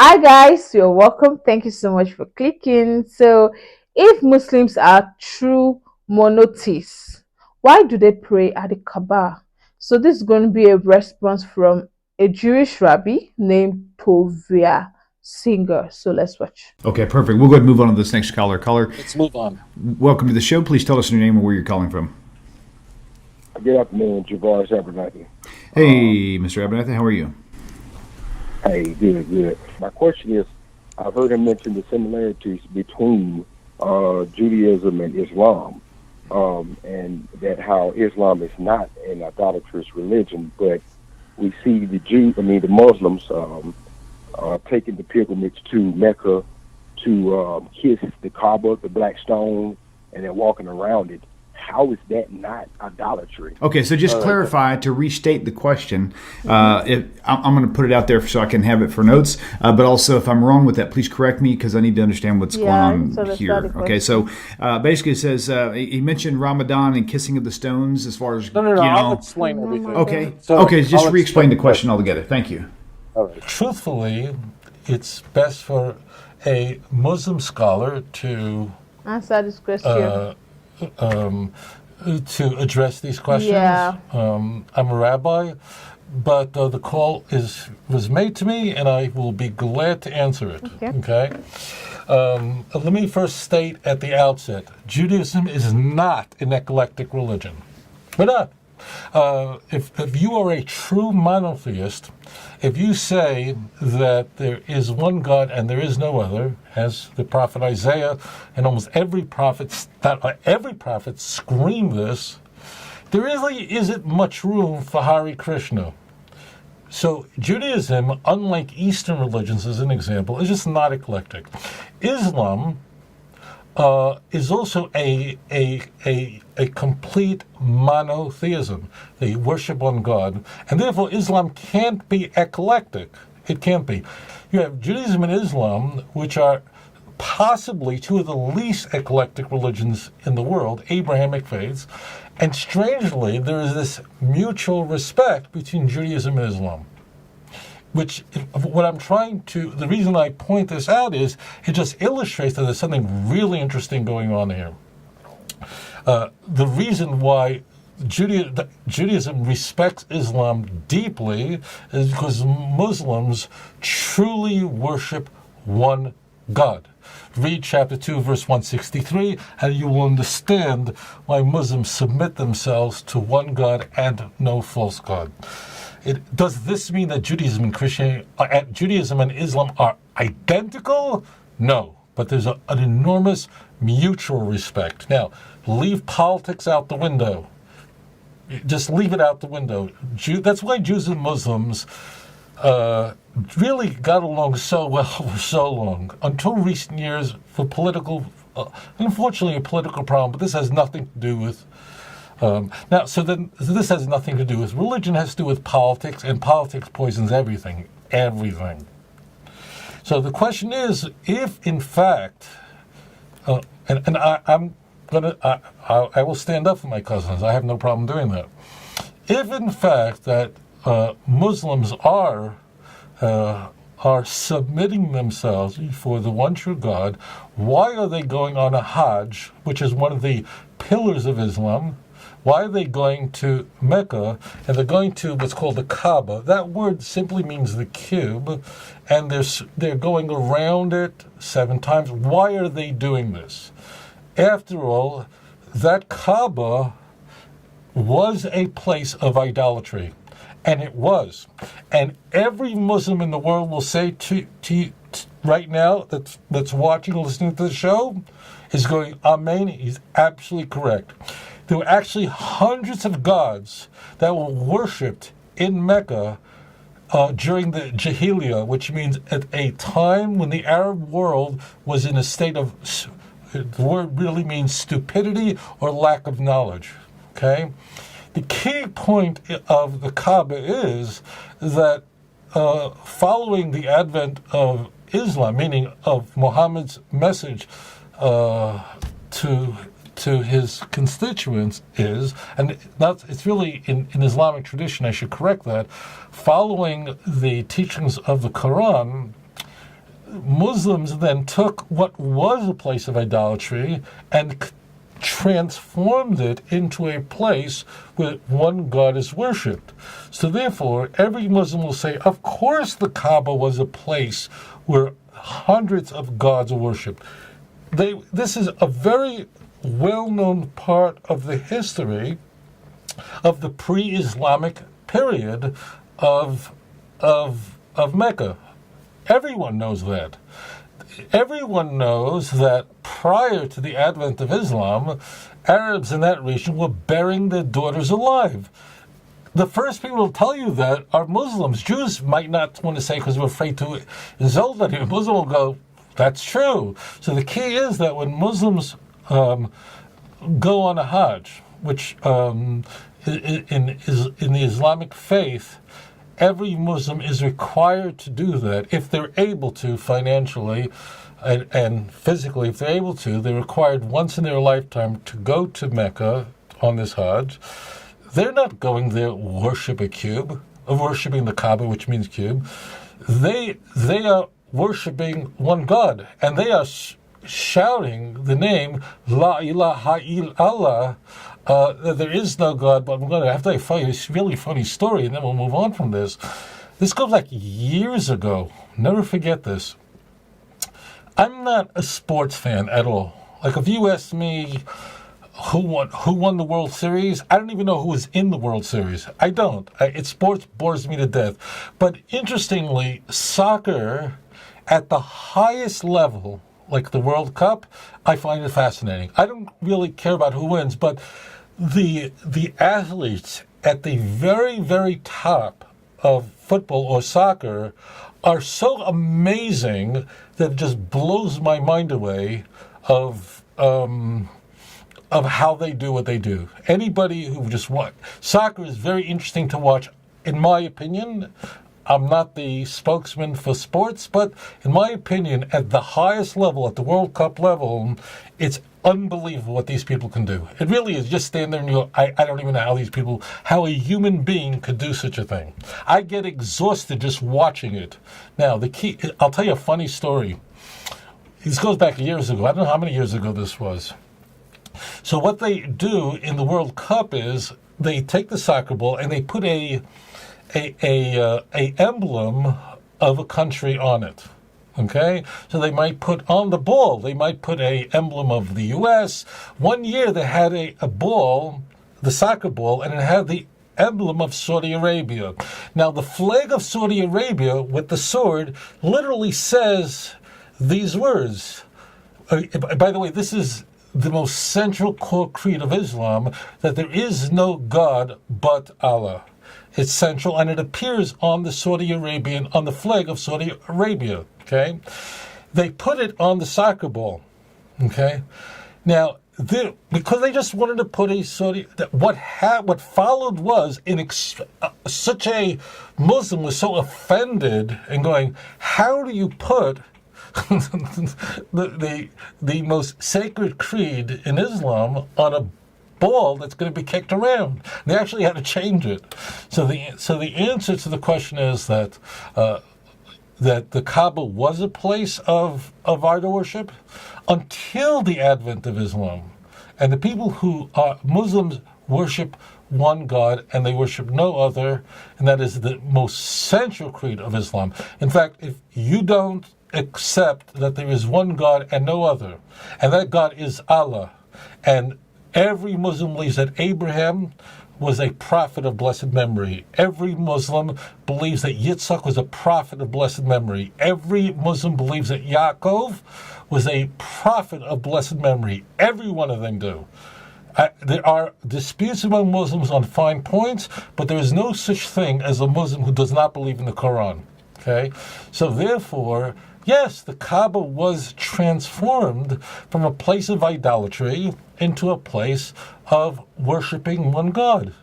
Hi guys, you're welcome. Thank you so much for clicking. So, if Muslims are true monotheists, why do they pray at the Kaaba? So, this is going to be a response from a Jewish rabbi named Tovia Singer. So, let's watch. Okay, perfect. We'll go ahead and move on to this next caller. Caller, Let's move on. welcome to the show. Please tell us your name and where you're calling from. Good afternoon, Javaris Abernathy. Hey, Mr. Abernathy, how are you? Hey, good. My question is, I've heard him mention the similarities between Judaism and Islam, and that how Islam is not an idolatrous religion, but we see the Muslims taking the pilgrimage to Mecca to kiss the Kaaba, the black stone, and then walking around it. How is that not idolatry? Okay, so just clarify to restate the question. I'm going to put it out there so I can have it for notes. But also, if I'm wrong with that, please correct me because I need to understand what's going on here. Okay, so basically, it says he mentioned Ramadan and kissing of the stones as far as No. I'll explain everything. Okay, So just re-explain the question altogether. Thank you. All right. Truthfully, it's best for a Muslim scholar to Answer this question. to address these questions. Yeah. I'm a rabbi, but the call was made to me, and I will be glad to answer it. Okay. Let me first state at the outset: Judaism is not an eclectic religion. We're not. If you are a true monotheist, if you say that there is one God and there is no other, as the prophet Isaiah and almost every prophet scream this, there really isn't much room for Hare Krishna. So Judaism, unlike Eastern religions as an example, is just not eclectic. Islam is also a complete monotheism. They worship one God, and therefore Islam can't be eclectic. It can't be. You have Judaism and Islam, which are possibly two of the least eclectic religions in the world, Abrahamic faiths, and strangely, there is this mutual respect between Judaism and Islam. The reason I point this out is it just illustrates that there's something really interesting going on here. The reason why Judaism respects Islam deeply is because Muslims truly worship one God. Read chapter 2, verse 163, and you will understand why Muslims submit themselves to one God and no false God. Does this mean that Judaism and Islam are identical? No, but there's an enormous mutual respect. Now, leave politics out the window. Just leave it out the window. That's why Jews and Muslims really got along so well for so long, until recent years for unfortunately a political problem, but this has nothing to do with so this has nothing to do with religion. It has to do with politics, and politics poisons everything. So the question is, if in fact, I will stand up for my cousins. I have no problem doing that. If in fact that Muslims are submitting themselves before the one true God, why are they going on a Hajj, which is one of the pillars of Islam? Why are they going to Mecca, and they're going to what's called the Kaaba? That word simply means the cube, and they're going around it 7 times. Why are they doing this? After all, that Kaaba was a place of idolatry, and it was. And every Muslim in the world will say to you right now that's watching or listening to the show is going, Amen, he's absolutely correct. There were actually hundreds of gods that were worshipped in Mecca during the Jahiliyyah, which means at a time when the Arab world was in a state of, the word really means stupidity or lack of knowledge. Okay? The key point of the Kaaba is that following the advent of Islam, meaning of Muhammad's message to his constituents is, and it's really in Islamic tradition, I should correct that, following the teachings of the Quran, Muslims then took what was a place of idolatry and transformed it into a place where one God is worshipped. So therefore, every Muslim will say, of course the Kaaba was a place where hundreds of gods are worshipped. This is a very well-known part of the history of the pre-Islamic period of Mecca. Everyone knows that. Everyone knows that prior to the advent of Islam, Arabs in that region were burying their daughters alive. The first people to tell you that are Muslims. Jews might not want to say because we're afraid to insult anyone. Muslim will go, that's true. So the key is that when Muslims go on a Hajj, which in the Islamic faith, every Muslim is required to do that if they're able to financially and physically. If they're able to, they're required once in their lifetime to go to Mecca on this Hajj. They're not going there worship a cube, worshiping the Kaaba, which means cube. They are worshiping one God, and they are shouting the name La ilaha illallah. There is no God, but I'm going to have to tell you a really funny story, and then we'll move on from this. This goes like years ago. Never forget this. I'm not a sports fan at all. Like if you ask me who won the World Series, I don't even know who was in the World Series. I don't. Sports bores me to death. But interestingly, soccer at the highest level, like the World Cup, I find it fascinating. I don't really care about who wins, but the athletes at the very, very top of football or soccer are so amazing that it just blows my mind away of how they do what they do. Anybody who just watch soccer is very interesting to watch, in my opinion. I'm not the spokesman for sports, but in my opinion, at the highest level, at the World Cup level, it's unbelievable what these people can do. It really is. Just stand there and you go, I don't even know how a human being could do such a thing. I get exhausted just watching it. Now, I'll tell you a funny story. This goes back years ago. I don't know how many years ago this was. So what they do in the World Cup is they take the soccer ball and they put a emblem of a country on it. Okay, so they might put on the ball, they might put a emblem of the U.S. One year they had a ball, the soccer ball, and it had the emblem of Saudi Arabia. Now the flag of Saudi Arabia with the sword literally says these words. By the way, this is the most central core creed of Islam, that there is no God but Allah. It's central, and it appears on the flag of Saudi Arabia. Okay, they put it on the soccer ball. Okay, now because they just wanted to put a Saudi. What followed was such a Muslim was so offended and going, how do you put the most sacred creed in Islam on a ball that's going to be kicked around? They actually had to change it. So the answer to the question is that the Kaaba was a place of idol worship until the advent of Islam, and the people who are Muslims worship one God and they worship no other, and that is the most central creed of Islam. In fact, if you don't accept that there is one God and no other, and that God is Allah, and every Muslim believes that Abraham was a prophet of blessed memory. Every Muslim believes that Yitzhak was a prophet of blessed memory. Every Muslim believes that Yaakov was a prophet of blessed memory. Every one of them do. There are disputes among Muslims on fine points, but there is no such thing as a Muslim who does not believe in the Quran. Okay? So therefore, yes, the Kaaba was transformed from a place of idolatry into a place of worshiping one God.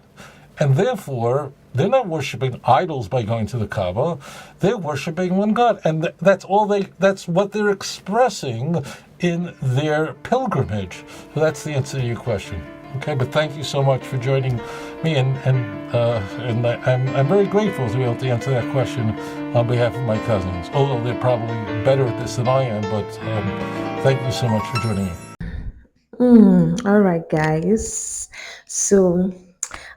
And therefore, they're not worshiping idols by going to the Kaaba. They're worshiping one God. And that's what they're expressing in their pilgrimage. So that's the answer to your question. Okay, but thank you so much for joining me, and I'm very grateful to be able to answer that question on behalf of my cousins. Although they're probably better at this than I am, but thank you so much for joining me. All right, guys. So,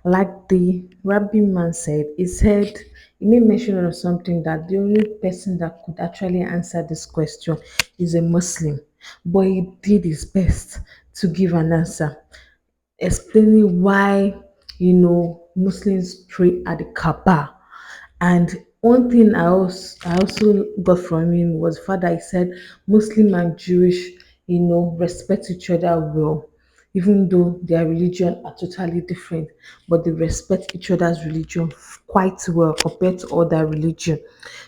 like the Rabbi man said, he made mention of something that the only person that could actually answer this question is a Muslim, but he did his best to give an answer, explaining why Muslims pray at the Kaaba. And one thing I also got from him was the fact that he said Muslim and Jewish, respect each other well, even though their religion are totally different, but they respect each other's religion quite well compared to other religion.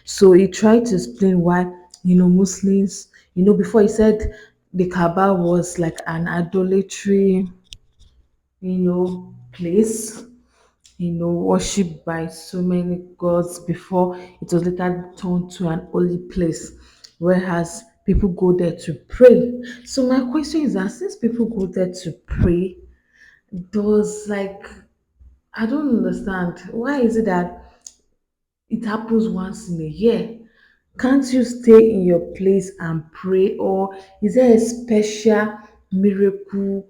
So he tried to explain why, Muslims, before he said the Kaaba was like an idolatry, place, worshipped by so many gods before it was later turned to an holy place, whereas people go there to pray. So my question is that since people go there to pray, does like I don't understand why is it that it happens once in a year? Can't you stay in your place and pray? Or is there a special miracle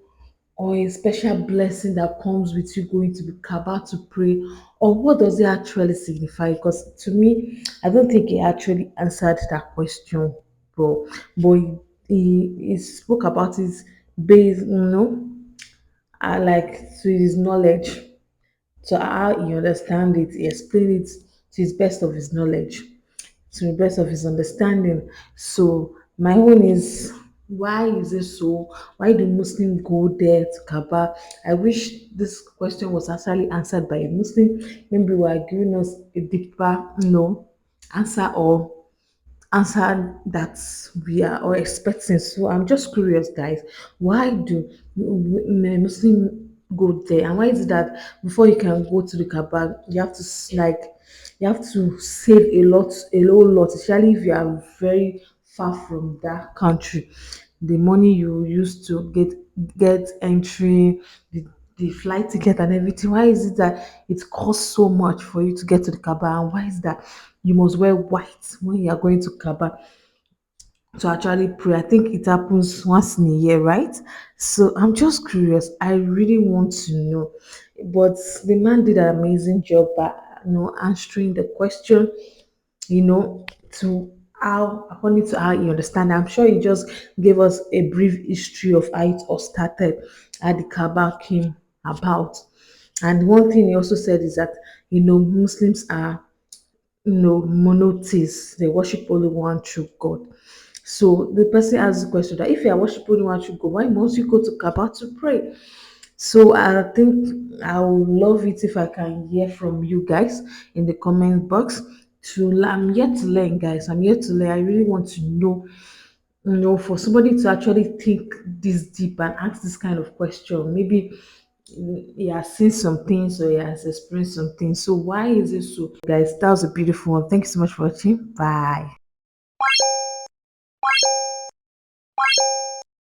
or a special blessing that comes with you going to the Kaaba to pray? Or what does it actually signify? Because to me, I don't think he actually answered that question, bro. But he spoke about it based, like to his knowledge, to how he understand it. He explained it to his best of his knowledge, to the best of his understanding. So my own is, why is it so? Why do Muslims go there to Kaaba? I wish this question was actually answered by a Muslim. Maybe we are giving us a deeper, answer or answer that we are all expecting. So I'm just curious, guys, why do Muslim go there, and why is it that before you can go to the Kaaba, you have to you have to save a whole lot, especially if you are very far from that country. The money you use to get entry, the flight ticket and everything. Why is it that it costs so much for you to get to the Kaaba, and why is that you must wear white when you are going to Kaaba to actually pray? I think it happens once in a year, right? So I'm just curious. I really want to know. But the man did an amazing job by answering the question, to how according to how you understand. I'm sure he just gave us a brief history of how it all started, how the Kaaba came about. And one thing he also said is that Muslims are monotheists. They worship only one true God. So the person asked the question that if you are worshiping only one true God, why must you go to Kaaba to pray? So I think I would love it if I can hear from you guys in the comment box. I'm here to learn, guys. I'm here to learn. I really want to know, for somebody to actually think this deep and ask this kind of question. Maybe he has seen some things or he has experienced some things. So why is it so? Guys, that was a beautiful one. Thank you so much for watching. Bye.